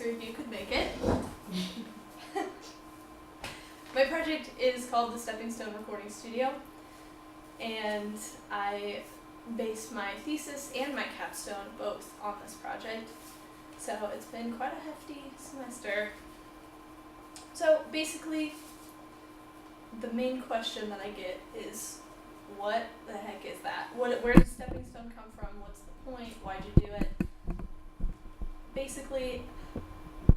three of you could make it. My project is called the Stepping Stone Recording Studio, and I based my thesis and my capstone both on this project. So it's been quite a hefty semester. So basically, the main question that I get is, what the heck is that? Where does stepping stone come from? What's the point? Why'd you do it? Basically,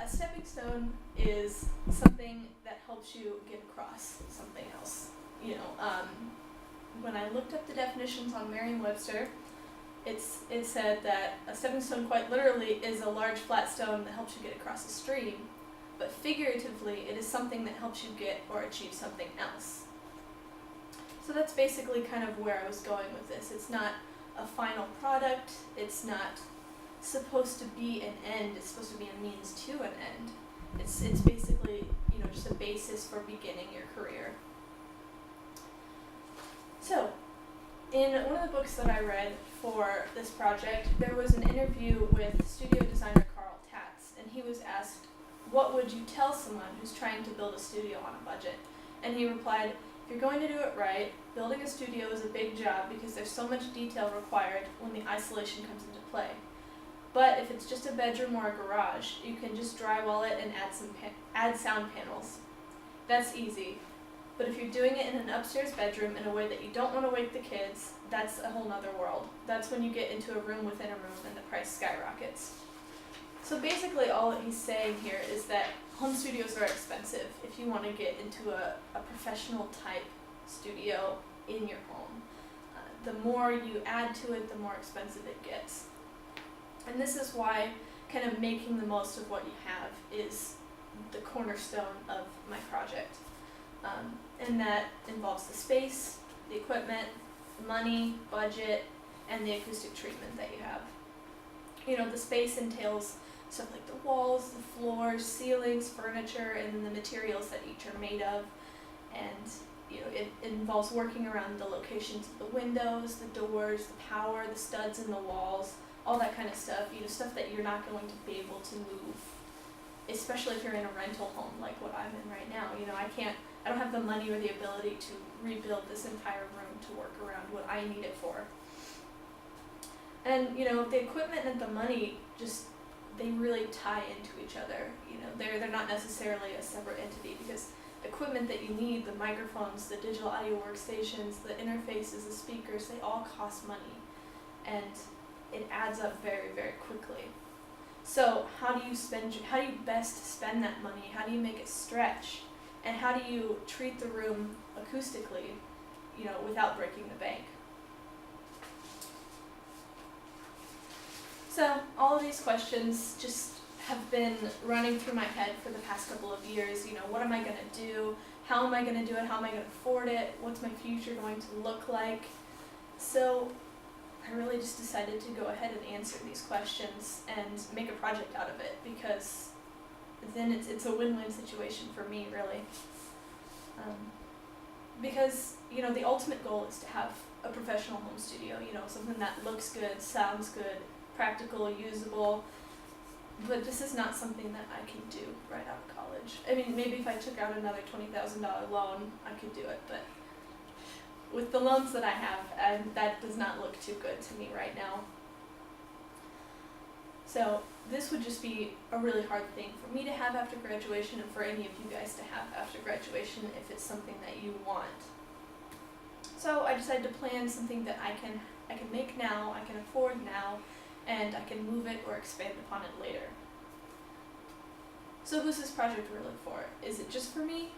a stepping stone is something that helps you get across something else. When I looked up the definitions on Merriam-Webster, it said that a stepping stone quite literally is a large flat stone that helps you get across a stream, but figuratively it is something that helps you get or achieve something else. So that's basically kind of where I was going with this. It's not a final product, it's not supposed to be an end, it's supposed to be a means to an end. It's basically, just a basis for beginning your career. So, in one of the books that I read for this project, there was an interview with studio designer Carl Tatz, and he was asked, what would you tell someone who's trying to build a studio on a budget? And he replied, if you're going to do it right, building a studio is a big job because there's so much detail required when the isolation comes into play. But if it's just a bedroom or a garage, you can just drywall it and add sound panels. That's easy. But if you're doing it in an upstairs bedroom in a way that you don't want to wake the kids, that's a whole nother world. That's when you get into a room within a room and the price skyrockets. So basically all that he's saying here is that home studios are expensive if you want to get into a professional type studio in your home. The more you add to it, the more expensive it gets. And this is why kind of making the most of what you have is the cornerstone of my project. And that involves the space, the equipment, money, budget, and the acoustic treatment that you have. The space entails stuff like the walls, the floors, ceilings, furniture, and then the materials that each are made of. And it involves working around the locations of the windows, the doors, the power, the studs in the walls, all that kind of stuff. Stuff that you're not going to be able to move, especially if you're in a rental home like what I'm in right now. I don't have the money or the ability to rebuild this entire room to work around what I need it for. And the equipment and the money they really tie into each other. They're not necessarily a separate entity, because the equipment that you need, the microphones, the digital audio workstations, the interfaces, the speakers, they all cost money, and it adds up very, very quickly. So how do you best spend that money? How do you make it stretch? And how do you treat the room acoustically, without breaking the bank? So all of these questions just have been running through my head for the past couple of years. What am I going to do? How am I going to do it? How am I going to afford it? What's my future going to look like? So I really just decided to go ahead and answer these questions and make a project out of it, because then it's a win-win situation for me, really. Because the ultimate goal is to have a professional home studio, something that looks good, sounds good, practical, usable. But this is not something that I can do right out of college. I mean, maybe if I took out another $20,000 loan, I could do it, but with the loans that I have, that does not look too good to me right now. So this would just be a really hard thing for me to have after graduation, and for any of you guys to have after graduation if it's something that you want. So I decided to plan something that I can make now, I can afford now, and I can move it or expand upon it later. So who's this project really for? Is it just for me?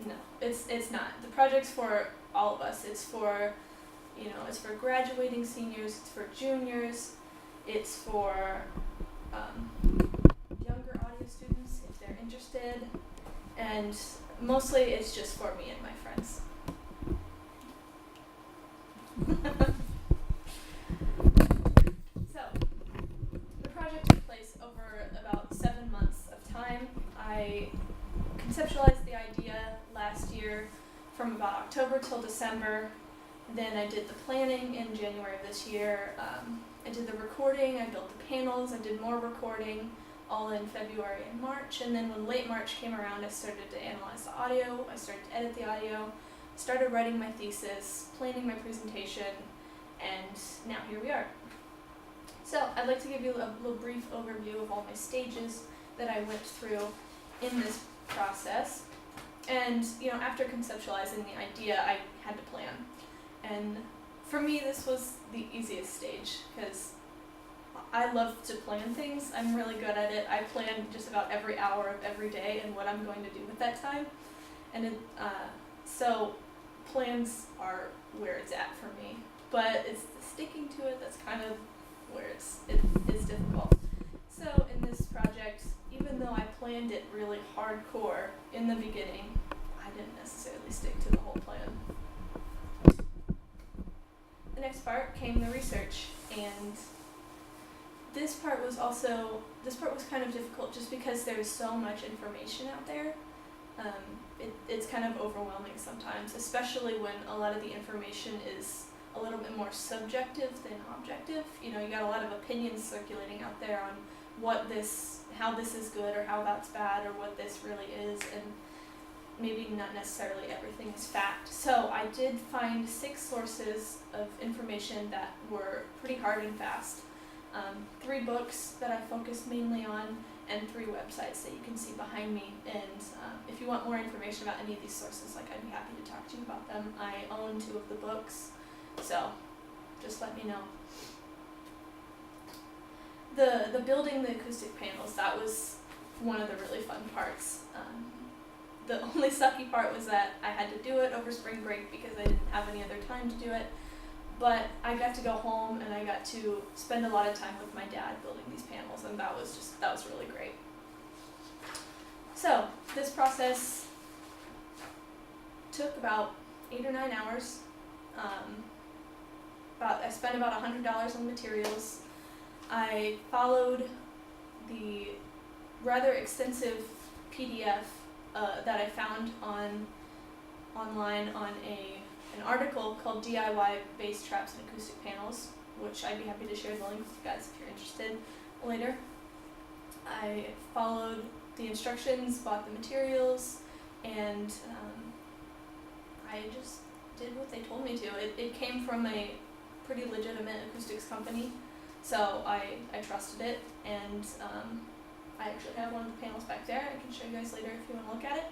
No, it's not. The project's for all of us. It's for, it's for graduating seniors, it's for juniors, it's for younger audio students if they're interested, and mostly it's just for me and my friends. So, the project took place over about 7 months of time. I conceptualized the idea last year from about October till December. Then I did the planning in January of this year. I did the recording, I built the panels, I did more recording, all in February and March, and then when late March came around, I started to analyze the audio, I started to edit the audio, started writing my thesis, planning my presentation, and now here we are. So I'd like to give you a little brief overview of all my stages that I went through in this process. And after conceptualizing the idea, I had to plan. And for me, this was the easiest stage because I love to plan things. I'm really good at it. I plan just about every hour of every day and what I'm going to do with that time. And so plans are where it's at for me. But it's the sticking to it that's kind of where it is difficult. So in this project, even though I planned it really hardcore in the beginning, I didn't necessarily stick to the whole plan. The next part came the research, and this part was kind of difficult just because there's so much information out there. It's kind of overwhelming sometimes, especially when a lot of the information is a little bit more subjective than objective. You got a lot of opinions circulating out there on how this is good or how that's bad or what this really is, and maybe not necessarily everything is fact. So I did find 6 sources of information that were pretty hard and fast. 3 books that I focused mainly on, and 3 websites that you can see behind me. And if you want more information about any of these sources, I'd be happy to talk to you about them. I own 2 of the books, so just let me know. The building the acoustic panels, that was one of the really fun parts. The only sucky part was that I had to do it over spring break because I didn't have any other time to do it. But I got to go home and I got to spend a lot of time with my dad building these panels, and that was really great. So this process took about 8 or 9 hours. I spent about $100 on materials. I followed the rather extensive PDF that I found online on an article called DIY Bass Traps and Acoustic Panels, which I'd be happy to share the link with you guys if you're interested later. I followed the instructions, bought the materials, and I just did what they told me to. It came from a pretty legitimate acoustics company, so I trusted it, and I actually have one of the panels back there. I can show you guys later if you want to look at it.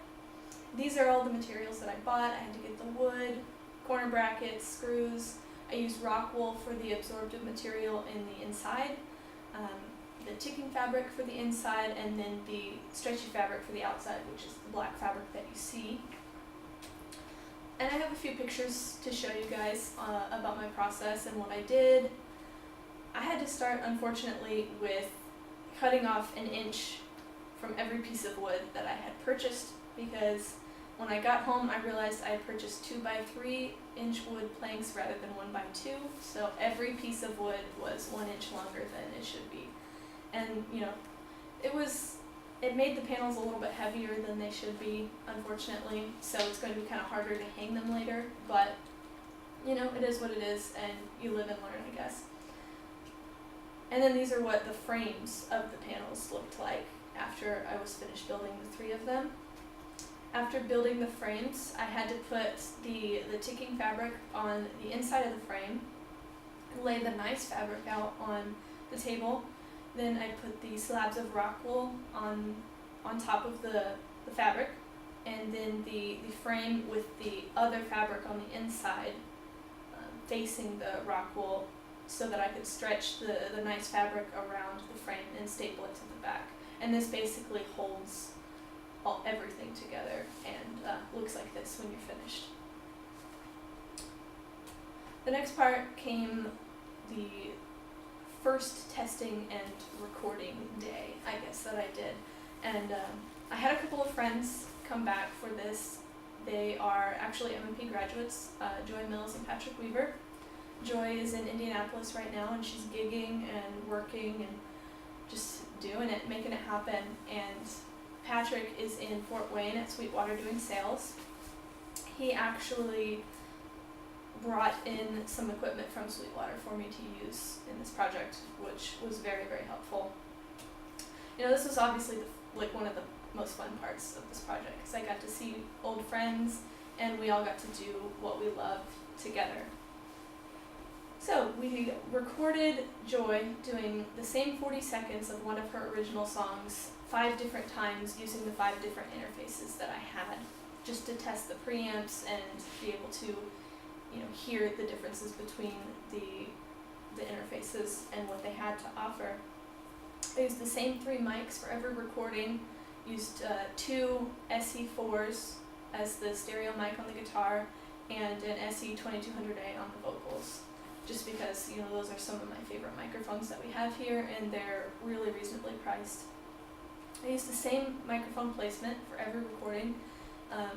These are all the materials that I bought. I had to get the wood, corner brackets, screws. I used rock wool for the absorptive material in the inside, the ticking fabric for the inside, and then the stretchy fabric for the outside, which is the black fabric that you see. And I have a few pictures to show you guys about my process and what I did. I had to start, unfortunately, with cutting off 1 inch from every piece of wood that I had purchased, because when I got home I realized I had purchased 2x3 inch wood planks rather than 1x2, so every piece of wood was 1 inch longer than it should be. And it made the panels a little bit heavier than they should be, unfortunately, so it's going to be kind of harder to hang them later, but it is what it is, and you live and learn, I guess. And then these are what the frames of the panels looked like after I was finished building the 3 of them. After building the frames, I had to put the ticking fabric on the inside of the frame, lay the nice fabric out on the table, then I put the slabs of rock wool on top of the fabric, and then the frame with the other fabric on the inside facing the rock wool, so that I could stretch the nice fabric around the frame and staple it to the back. And this basically holds everything together and looks like this when you're finished. The next part came the first testing and recording day, I guess, that I did. And I had a couple of friends come back for this. They are actually M&P graduates, Joy Mills and Patrick Weaver. Joy is in Indianapolis right now, and she's gigging and working and just doing it, making it happen. And Patrick is in Fort Wayne at Sweetwater doing sales. He actually brought in some equipment from Sweetwater for me to use in this project, which was very, very helpful. This was obviously one of the most fun parts of this project, because I got to see old friends and we all got to do what we loved together. So we recorded Joy doing the same 40 seconds of one of her original songs 5 different times using the 5 different interfaces that I had, just to test the preamps and be able to hear the differences between the interfaces and what they had to offer. I used the same 3 mics for every recording, used 2 SE4s as the stereo mic on the guitar, and an SE2200A on the vocals, just because those are some of my favorite microphones that we have here, and they're really reasonably priced. I used the same microphone placement for every recording.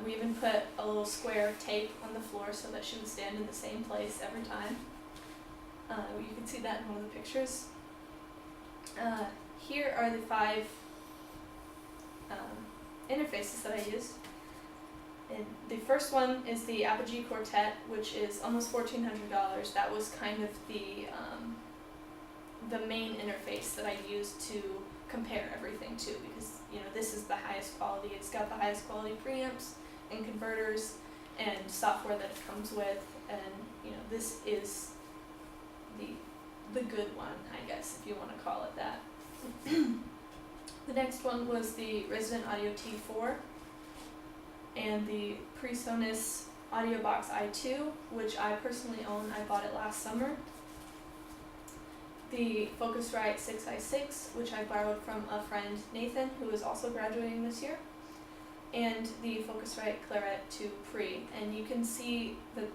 We even put a little square of tape on the floor so that she would stand in the same place every time. You can see that in one of the pictures. Here are the 5 interfaces that I used. And the first one is the Apogee Quartet, which is almost $1,400. That was kind of the main interface that I used to compare everything to, because this is the highest quality. It's got the highest quality preamps and converters and software that it comes with, and this is the good one, I guess, if you want to call it that. The next one was the Resident Audio T4 and the PreSonus AudioBox i2, which I personally own. I bought it last summer. The Focusrite 6i6, which I borrowed from a friend, Nathan, who is also graduating this year, and the Focusrite Claret 2 Pre. And you can see that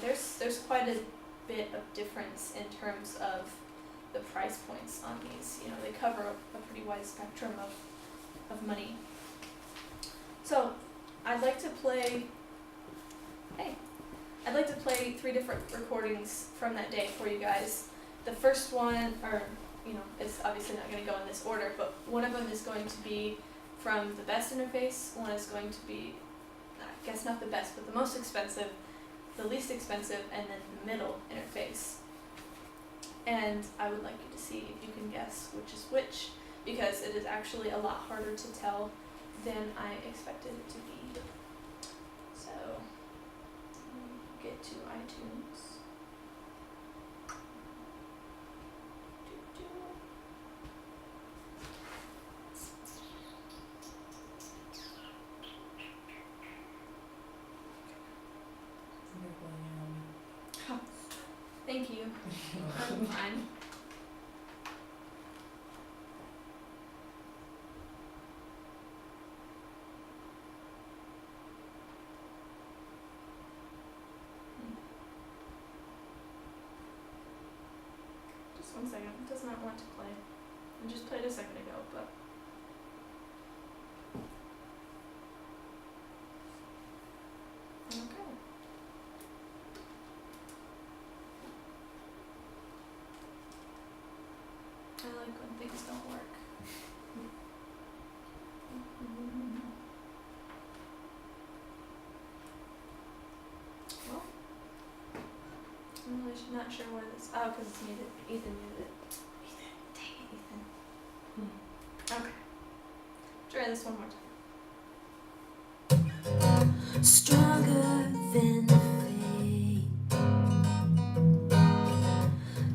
there's quite a bit of difference in terms of the price points on these. They cover a pretty wide spectrum of money. So I'd like to play 3 different recordings from that day for you guys. The first one, it's obviously not going to go in this order, but one of them is going to be from the best interface, one is going to be, I guess not the best, but the most expensive, the least expensive, and then the middle interface. And I would like you to see if you can guess which is which, because it is actually a lot harder to tell than I expected it to be. So, get to iTunes. Thank you. I'm fine. Just 1 second. It does not want to play. I just played a second ago, but. Okay. I like when things don't work. Well, I'm really not sure where this. Oh, because it's muted. Ethan muted it. Ethan, dang it, Ethan. Okay. Try this one more time. Stronger than fate.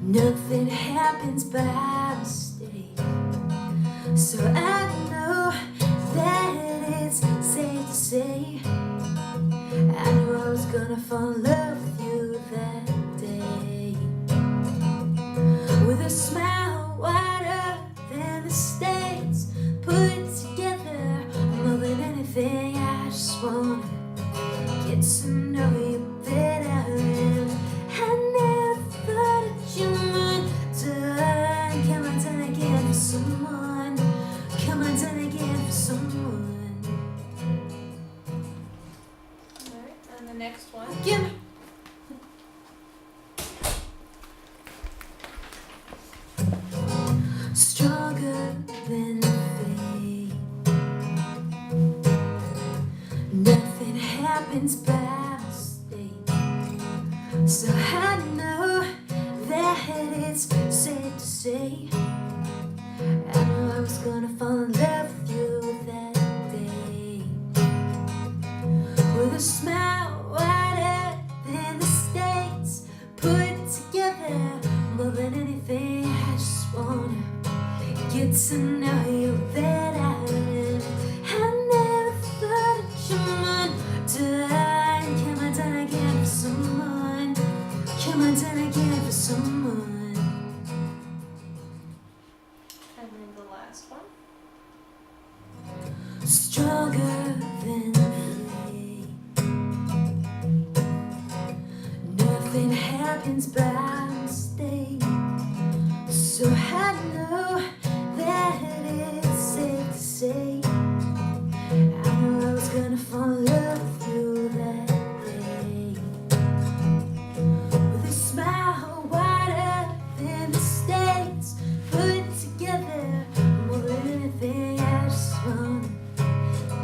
Nothing happens by mistake. So I know that it's safe to say I knew I was gonna fall in love with you that day. With a smile wider than the States put together, more than anything I just wanna get to know you better. And I never thought that you might done. Come on, done again for someone. Come on, done again for someone. Alright, and the next one. Give me. Stronger than fate. Nothing happens by mistake. So I know that it's safe to say I knew I was gonna fall in love with you that day. With a smile wider than the States put together. More than anything, I just wanna get to know you better. I never thought that you done. Come on, done again for someone. Come on, done again for someone. And then the last one. Stronger than me. Nothing happens by mistake. So I know that it's safe to say I knew I was gonna fall in love with you that day. With a smile wider than the States put together. More than anything, I just wanna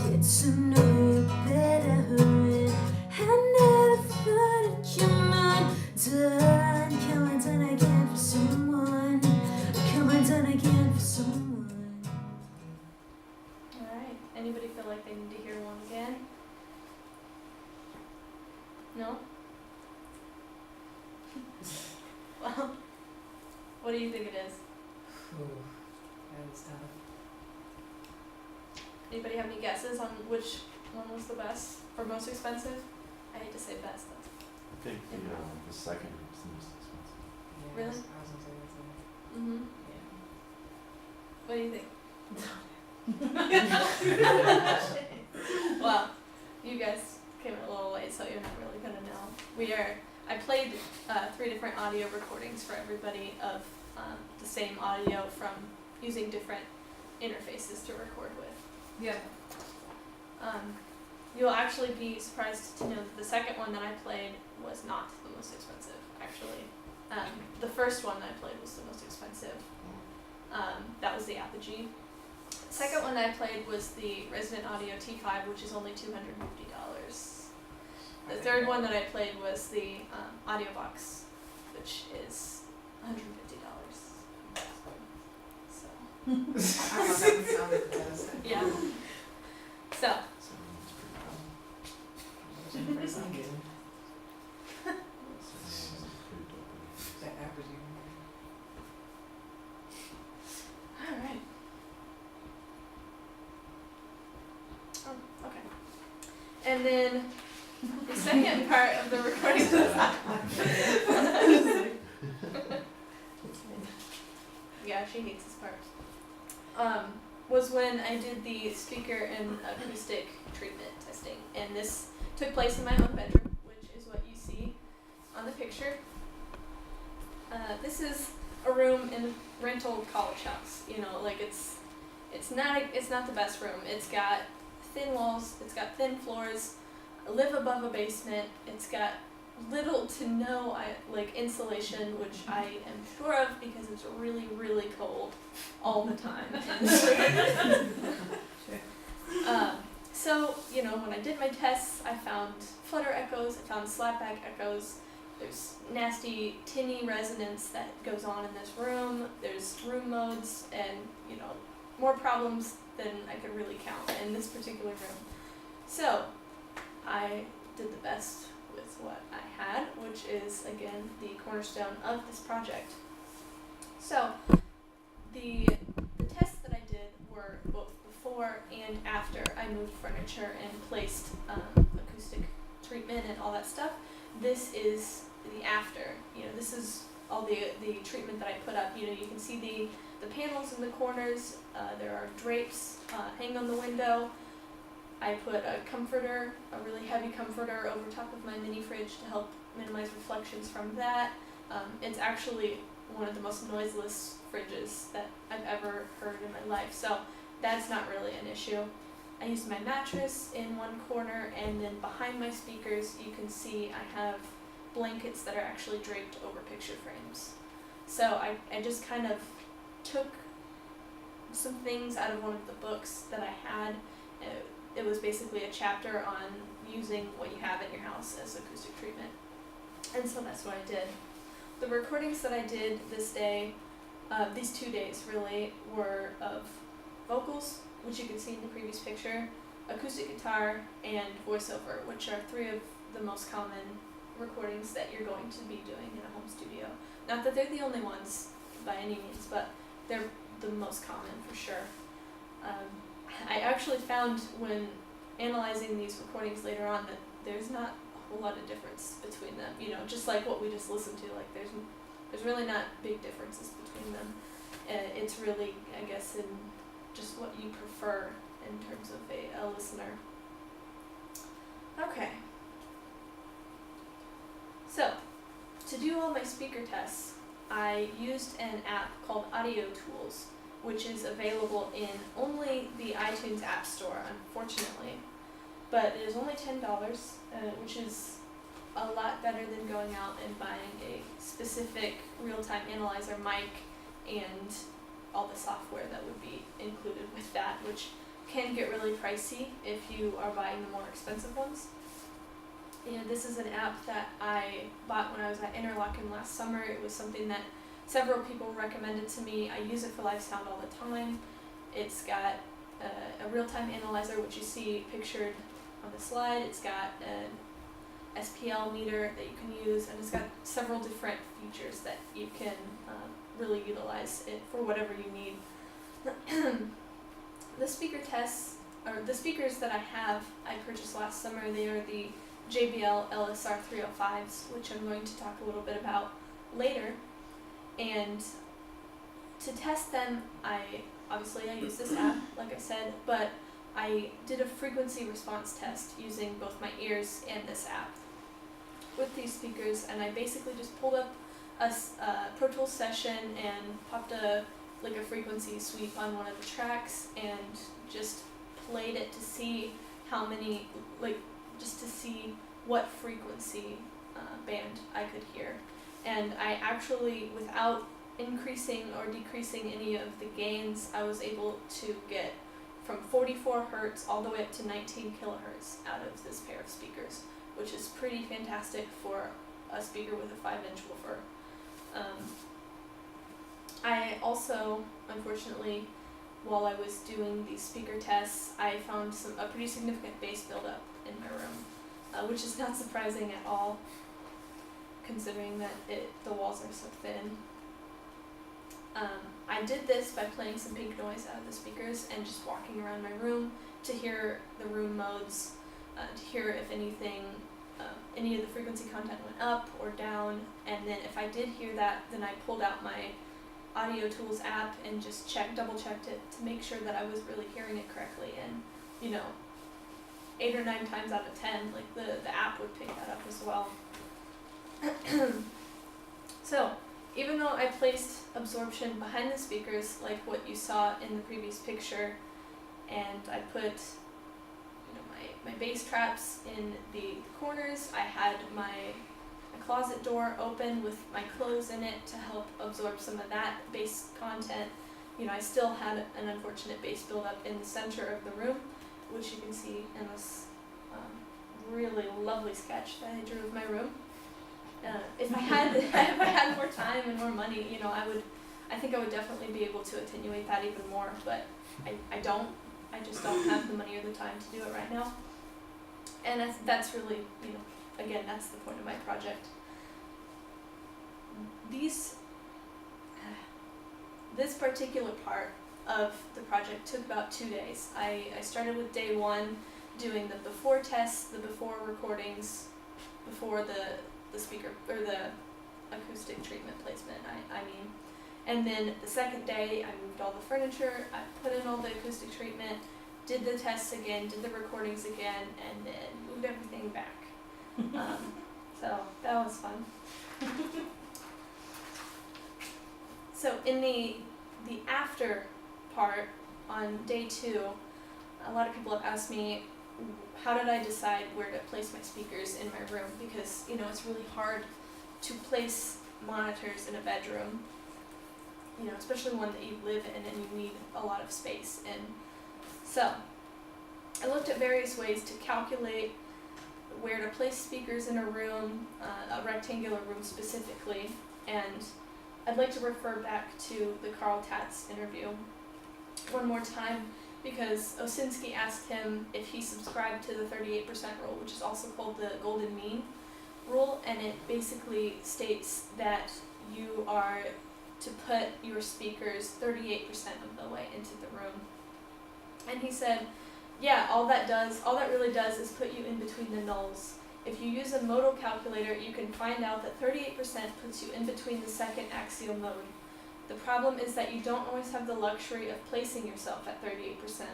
get to know you better. I never thought that you might done. Come on, done again for someone. Come on, done again for someone. Alright. Anybody feel like they need to hear one again? No? Well, what do you think it is? Ooh, that was tough. Anybody have any guesses on which one was the best or most expensive? I hate to say best though. I think the second is the most expensive. Yeah, Really? I was gonna say that's it. Mm-hmm. What do you think? Yeah. Well, you guys came a little late, so you're not really gonna know. I played 3 different audio recordings for everybody of the same audio from using different interfaces to record with. Yeah. You'll actually be surprised to know that the second one that I played was not the most expensive, actually. The first one that I played was the most expensive. That was the Apogee. The second one that I played was the Resident Audio T5, which is only $250. The third one that I played was the Audio Box, which is $150. So, I thought that would sound like the best. yeah. So, So it's pretty cool. Pretty sound good. So it's pretty dope. That average alright. Oh, okay. And then the second part of the recording yeah, she hates this part. Was when I did the speaker and acoustic treatment testing, and this took place in my own bedroom, which is what you see on the picture. This is a room in a rental college house. You know, like it's not the best room. It's got thin walls. It's got thin floors. I live above a basement. It's got little to no insulation, which I am sure of because it's really, really cold all the time. So, you know, when I did my tests, I found flutter echoes, I found slapback echoes, there's nasty tinny resonance that goes on in this room, there's room modes, and, you know, more problems than I could really count in this particular room. So, I did the best with what I had, which is, again, the cornerstone of this project. So, the tests that I did were both before and after I moved furniture and placed acoustic treatment and all that stuff. This is the after. You know, this is all the treatment that I put up. You know, you can see the panels in the corners. There are drapes hanging on the window. I put a comforter, a really heavy comforter, over top of my mini fridge to help minimize reflections from that. It's actually one of the most noiseless fridges that I've ever heard in my life, so that's not really an issue. I used my mattress in one corner, and then behind my speakers you can see I have blankets that are actually draped over picture frames. So I just kind of took some things out of one of the books that I had. It was basically a chapter on using what you have in your house as acoustic treatment. And so that's what I did. The recordings that I did this day, these 2 days really, were of vocals, which you can see in the previous picture, acoustic guitar, and voiceover, which are three of the most common recordings that you're going to be doing in a home studio. Not that they're the only ones by any means, but they're the most common for sure. I actually found when analyzing these recordings later on that there's not a whole lot of difference between them. You know, just like what we just listened to, like there's really not big differences between them. It's really, I guess, in just what you prefer in terms of a listener. Okay. So, to do all my speaker tests, I used an app called Audio Tools, which is available in only the iTunes App Store, unfortunately. But it is only $10, which is a lot better than going out and buying a specific real-time analyzer mic and all the software that would be included with that, which can get really pricey if you are buying the more expensive ones. And this is an app that I bought when I was at Interlochen last summer. It was something that several people recommended to me. I use it for live sound all the time. It's got a real-time analyzer, which you see pictured on the slide. It's got an SPL meter that you can use, and it's got several different features that you can really utilize it for whatever you need. The speaker tests, or the speakers that I purchased last summer, they are the JBL LSR 305s, which I'm going to talk a little bit about later. And to test them, I use this app, like I said, but I did a frequency response test using both my ears and this app with these speakers, and I basically just pulled up a Pro Tools session and popped a frequency sweep on one of the tracks and just played it to see how many, just to see what frequency band I could hear. And I actually, without increasing or decreasing any of the gains, I was able to get from 44 hertz all the way up to 19 kilohertz out of this pair of speakers, which is pretty fantastic for a speaker with a 5-inch woofer. I also, unfortunately, while I was doing these speaker tests, I found a pretty significant bass buildup in my room, which is not surprising at all, considering that the walls are so thin. I did this by playing some pink noise out of the speakers and just walking around my room to hear the room modes, to hear if anything, any of the frequency content went up or down, and then if I did hear that, then I pulled out my Audio Tools app and just double checked it to make sure that I was really hearing it correctly, and 8 or 9 times out of 10, the app would pick that up as well. So, even though I placed absorption behind the speakers, like what you saw in the previous picture, and I put my bass traps in the corners, I had my closet door open with my clothes in it to help absorb some of that bass content. I still had an unfortunate bass buildup in the center of the room, which you can see in this really lovely sketch that I drew of my room. If I had more time and more money, I think I would definitely be able to attenuate that even more, but I don't. I just don't have the money or the time to do it right now. And that's really, again, that's the point of my project. This particular part of the project took about 2 days. I started with day 1 doing the before tests, the before recordings, before the speaker, or the acoustic treatment placement, I mean. And then the second day, I moved all the furniture, I put in all the acoustic treatment, did the tests again, did the recordings again, and then moved everything back. So that was fun. So in the after part, on day 2, a lot of people have asked me, how did I decide where to place my speakers in my room? Because, it's really hard to place monitors in a bedroom, especially one that you live in and you need a lot of space in. So, I looked at various ways to calculate where to place speakers in a room, a rectangular room specifically, and I'd like to refer back to the Carl Tatz interview. one more time because Osinski asked him if he subscribed to the 38% rule, which is also called the golden mean rule, and it basically states that you are to put your speakers 38% of the way into the room. And he said, yeah, all that really does is put you in between the nulls. If you use a modal calculator, you can find out that 38% puts you in between the second axial mode. The problem is that you don't always have the luxury of placing yourself at 38%.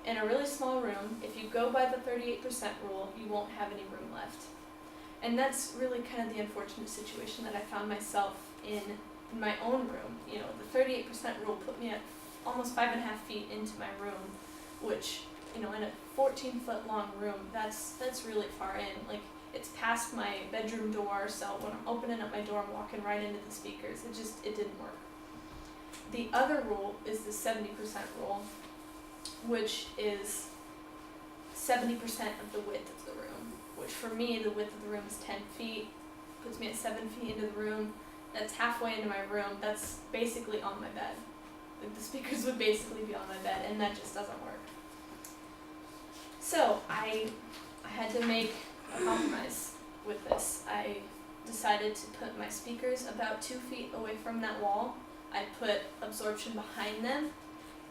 In a really small room, if you go by the 38% rule, you won't have any room left. And that's really kind of the unfortunate situation that I found myself in my own room. You know, the 38% rule put me at almost 5.5 feet into my room, which, you know, in a 14-foot long room, that's really far in. Like, it's past my bedroom door, so when I'm opening up my door, I'm walking right into the speakers. It didn't work. The other rule is the 70% rule, which is 70% of the width of the room, which for me, the width of the room is 10 feet, puts me at 7 feet into the room. That's halfway into my room. That's basically on my bed. Like, the speakers would basically be on my bed, and that just doesn't work. So I had to make a compromise with this. I decided to put my speakers about 2 feet away from that wall. I put absorption behind them,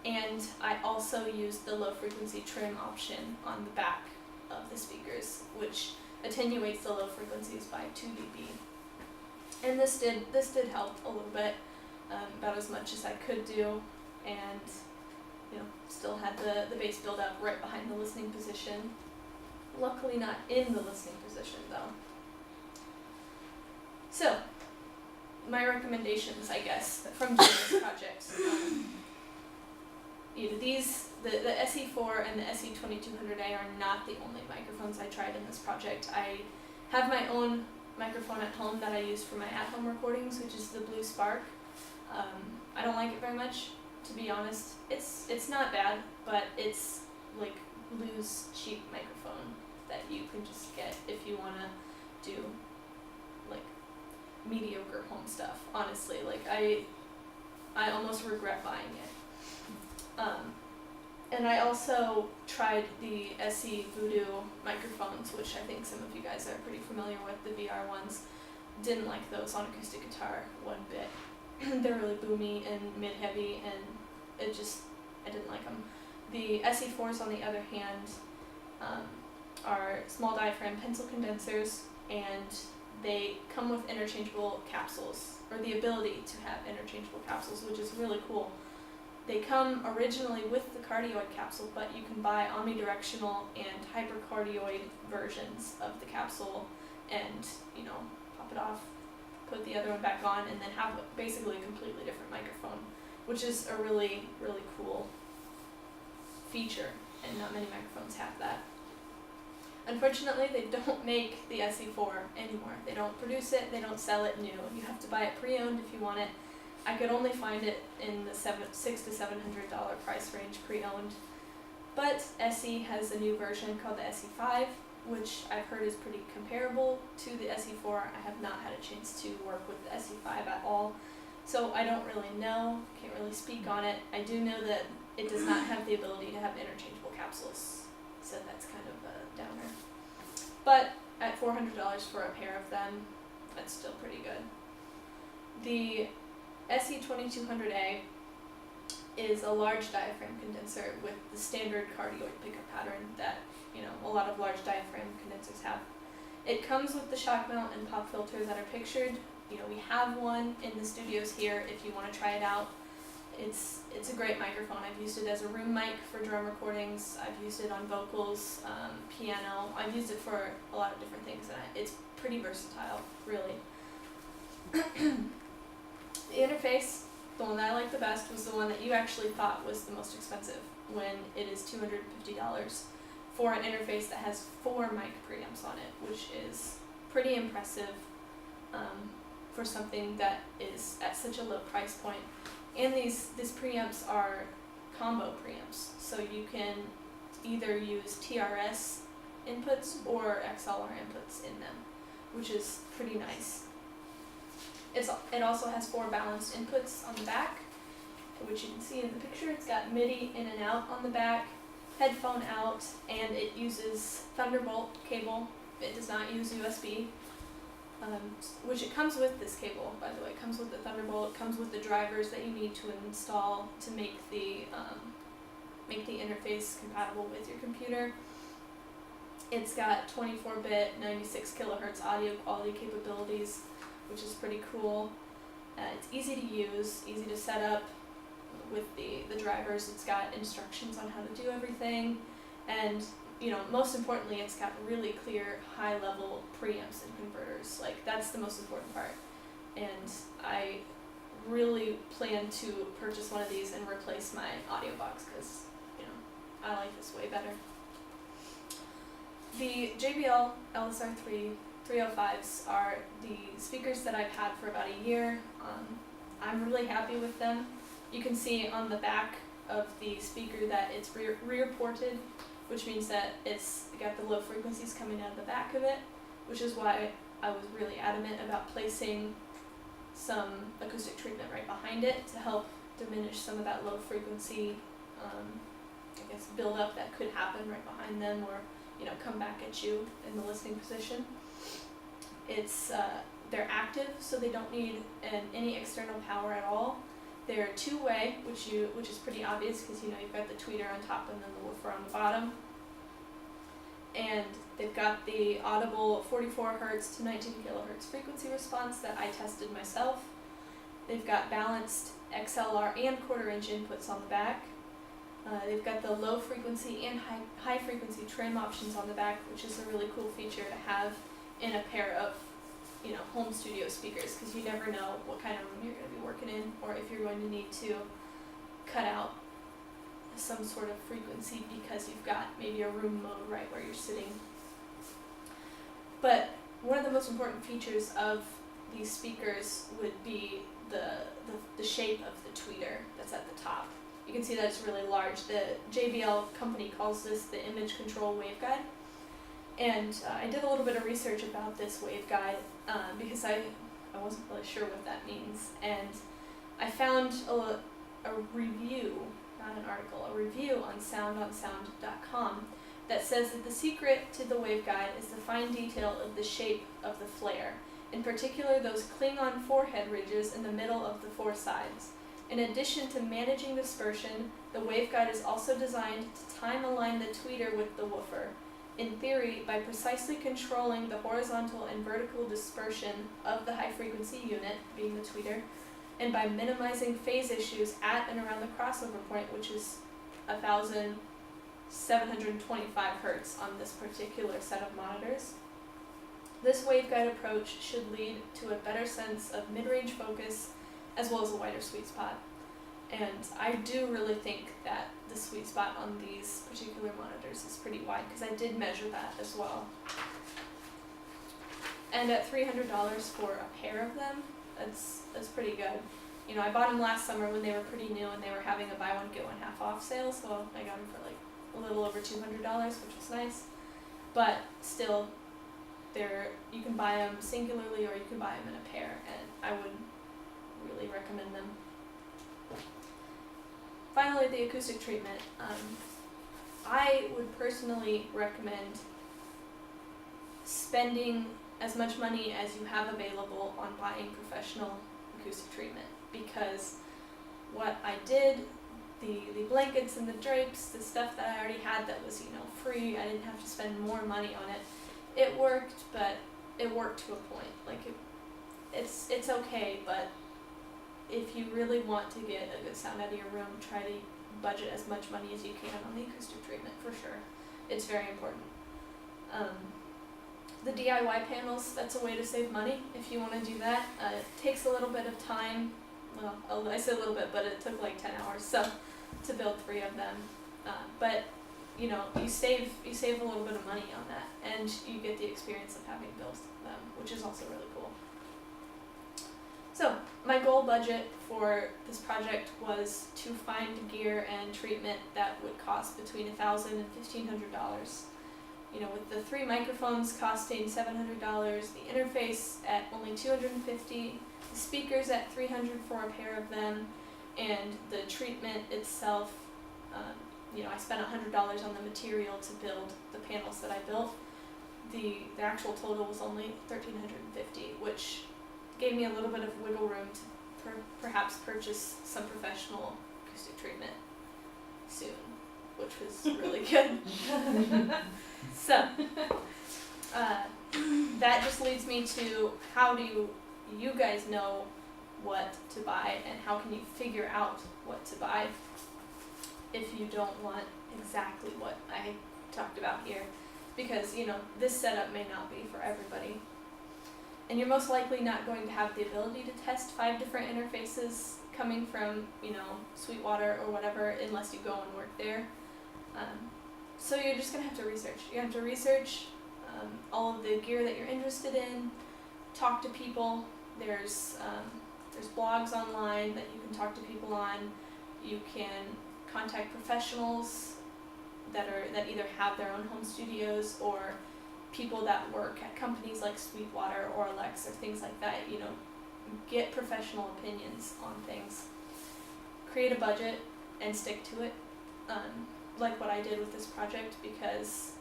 and I also used the low frequency trim option on the back of the speakers, which attenuates the low frequencies by 2 dB. And this did help a little bit, about as much as I could do, and you know, still had the bass build up right behind the listening position. Luckily not in the listening position though. So, my recommendations, I guess, from doing this project. You know, the SE4 and the SE2200A are not the only microphones I tried in this project. I have my own microphone at home that I use for my at-home recordings, which is the Blue Spark. I don't like it very much, to be honest. It's not bad, but it's like Blue's cheap microphone that you can just get if you want to do like mediocre home stuff, honestly. Like, I almost regret buying it. And I also tried the SE Voodoo microphones, which I think some of you guys are pretty familiar with, the VR ones. Didn't like those on acoustic guitar one bit. They're really boomy and mid-heavy, and I didn't like them. The SE4s, on the other hand, are small diaphragm pencil condensers, and they come with interchangeable capsules, or the ability to have interchangeable capsules, which is really cool. They come originally with the cardioid capsule, but you can buy omnidirectional and hypercardioid versions of the capsule and, you know, pop it off, put the other one back on, and then have basically a completely different microphone, which is a really, really cool feature, and not many microphones have that. Unfortunately, they don't make the SE4 anymore. They don't produce it, they don't sell it new. You have to buy it pre-owned if you want it. I could only find it in the $600 to $700 price range pre-owned. But SE has a new version called the SE5, which I've heard is pretty comparable to the SE4. I have not had a chance to work with the SE5 at all, so I don't really know, can't really speak on it. I do know that it does not have the ability to have interchangeable capsules, so that's kind of a downer. But at $400 for a pair of them, that's still pretty good. The SE2200A is a large diaphragm condenser with the standard cardioid pickup pattern that, you know, a lot of large diaphragm condensers have. It comes with the shock mount and pop filter that are pictured. You know, we have one in the studios here if you want to try it out. It's a great microphone. I've used it as a room mic for drum recordings. I've used it on vocals, piano. I've used it for a lot of different things, and it's pretty versatile, really. The interface, the one that I liked the best, was the one that you actually thought was the most expensive, when it is $250 for an interface that has 4 mic preamps on it, which is pretty impressive for something that is at such a low price point. And these preamps are combo preamps, so you can either use TRS inputs or XLR inputs in them, which is pretty nice. It also has 4 balanced inputs on the back, which you can see in the picture. It's got MIDI in and out on the back, headphone out, and it uses Thunderbolt cable. It does not use USB, which it comes with this cable, by the way. It comes with the Thunderbolt. It comes with the drivers that you need to install to make the interface compatible with your computer. It's got 24-bit, 96 kilohertz audio quality capabilities, which is pretty cool. It's easy to use, easy to set up with the drivers. It's got instructions on how to do everything, and most importantly, it's got really clear high-level preamps and converters. Like, that's the most important part. And I really plan to purchase one of these and replace my audio box because I like this way better. The JBL LSR3 305s are the speakers that I've had for about a year. I'm really happy with them. You can see on the back of the speaker that it's rear ported, which means that it's got the low frequencies coming out of the back of it, which is why I was really adamant about placing some acoustic treatment right behind it to help diminish some of that low frequency build-up that could happen right behind them, or come back at you in the listening position. They're active, so they don't need any external power at all. They're two-way, which is pretty obvious because you've got the tweeter on top and then the woofer on the bottom. And they've got the audible 44 Hz to 19 kHz frequency response that I tested myself. They've got balanced XLR and quarter-inch inputs on the back. They've got the low frequency and high frequency trim options on the back, which is a really cool feature to have in a pair of home studio speakers, because you never know what kind of room you're going to be working in, or if you're going to need to cut out some sort of frequency because you've got maybe a room mode right where you're sitting. But one of the most important features of these speakers would be the shape of the tweeter that's at the top. You can see that it's really large. The JBL company calls this the image control waveguide. And I did a little bit of research about this waveguide because I wasn't really sure what that means. And I found a review, not an article, a review on soundonsound.com that says that the secret to the waveguide is the fine detail of the shape of the flare, in particular those Klingon forehead ridges in the middle of the four sides. In addition to managing dispersion, the waveguide is also designed to time align the tweeter with the woofer. In theory, by precisely controlling the horizontal and vertical dispersion of the high-frequency unit, being the tweeter, and by minimizing phase issues at and around the crossover point, which is 1,725 Hz on this particular set of monitors, this waveguide approach should lead to a better sense of mid-range focus as well as a wider sweet spot. And I do really think that the sweet spot on these particular monitors is pretty wide, because I did measure that as well. And at $300 for a pair of them, that's pretty good. I bought them last summer when they were pretty new and they were having a buy one get one half off sale, so I got them for like a little over $200, which was nice. But still, you can buy them singularly or you can buy them in a pair, and I would really recommend them. Finally, the acoustic treatment. I would personally recommend spending as much money as you have available on buying professional acoustic treatment, because what I did, the blankets and the drapes, the stuff that I already had that was free, I didn't have to spend more money on it. It worked, but it worked to a point. Like it's okay, but if you really want to get a good sound out of your room, try to budget as much money as you can on the acoustic treatment, for sure. It's very important. The DIY panels, that's a way to save money if you want to do that. It takes a little bit of time. Well, I say a little bit, but it took like 10 hours to build 3 of them. But you save a little bit of money on that, and you get the experience of having built them, which is also really cool. So my goal budget for this project was to find gear and treatment that would cost between $1,000 and $1,500. With the 3 microphones costing $700, the interface at only $250, the speakers at $300 for a pair of them, and the treatment itself, I spent $100 on the material to build the panels that I built. The actual total was only $1,350, which gave me a little bit of wiggle room to perhaps purchase some professional acoustic treatment soon, which was really good. So, that just leads me to, how do you guys know what to buy, and how can you figure out what to buy if you don't want exactly what I talked about here? Because, this setup may not be for everybody. And you're most likely not going to have the ability to test 5 different interfaces coming from, Sweetwater or whatever, unless you go and work there. So you're just going to have to research. You have to research all of the gear that you're interested in, talk to people. There's blogs online that you can talk to people on. You can contact professionals that either have their own home studios, or people that work at companies like Sweetwater or Alex or things like that. Get professional opinions on things. Create a budget and stick to it, like what I did with this project, because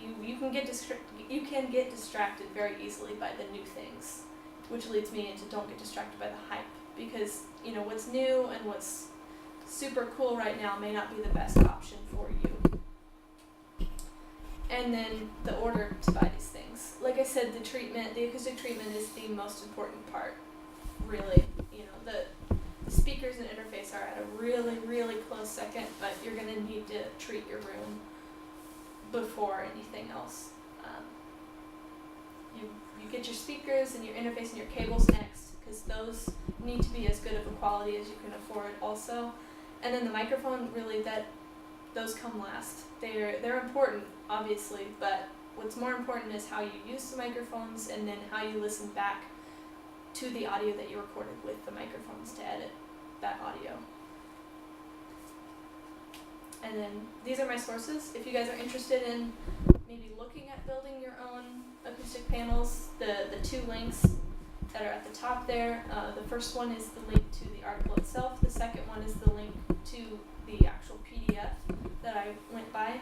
you can get distracted very easily by the new things, which leads me into don't get distracted by the hype, because what's new and what's super cool right now may not be the best option for you. And then the order to buy these things. Like I said, the acoustic treatment is the most important part, really. The speakers and interface are at a really, really close second, but you're going to need to treat your room before anything else. You get your speakers and your interface and your cables next, because those need to be as good of a quality as you can afford also. And then the microphone, really, those come last. They're important, obviously, but what's more important is how you use the microphones, and then how you listen back to the audio that you recorded with the microphones to edit that audio. And then these are my sources. If you guys are interested in maybe looking at building your own acoustic panels, the 2 links that are at the top there, the first one is the link to the article itself. The second one is the link to the actual PDF that I went by.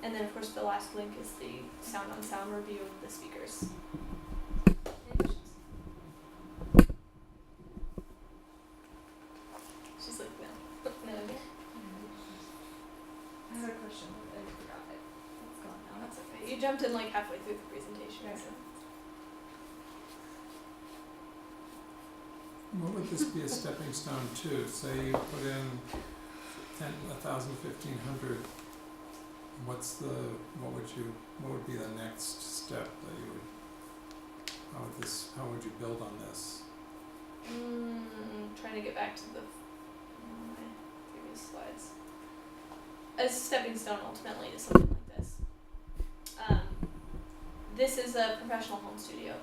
And then, of course, the last link is the sound on sound review of the speakers. Any questions? She's like, no. No, okay. I have a question, but I forgot it. It's gone now. That's okay. You jumped in like halfway through the presentation. Okay. So. What would this be a stepping stone to? Say you put in 1,000, 1,500. What would be the next step that you would? How would you build on this? Trying to get back to my previous slides. A stepping stone ultimately to something like this. This is a professional home studio.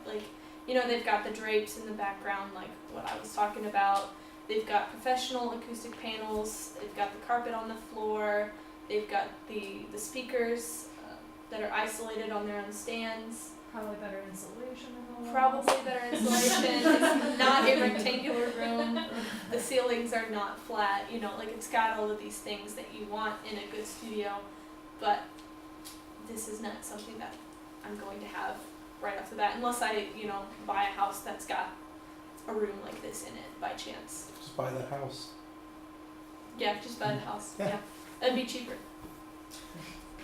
They've got the drapes in the background, like what I was talking about. They've got professional acoustic panels. They've got the carpet on the floor. They've got the speakers that are isolated on their own stands. Probably better insulation than the walls. Probably better insulation. It's not a rectangular room. The ceilings are not flat. It's got all of these things that you want in a good studio, but this is not something that I'm going to have right off the bat, unless I, buy a house that's got a room like this in it by chance. Just buy the house. Yeah, just buy the house. Yeah. Yeah. That'd be cheaper.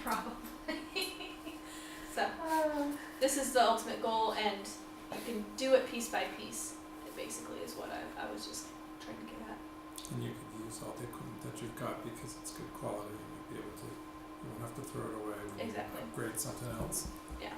Probably. So, this is the ultimate goal, and you can do it piece by piece. It basically is what I was just trying to get at. And you could use all the equipment that you've got because it's good quality, and you'll be able to. You won't have to throw it away when Exactly. you upgrade something else. Yeah.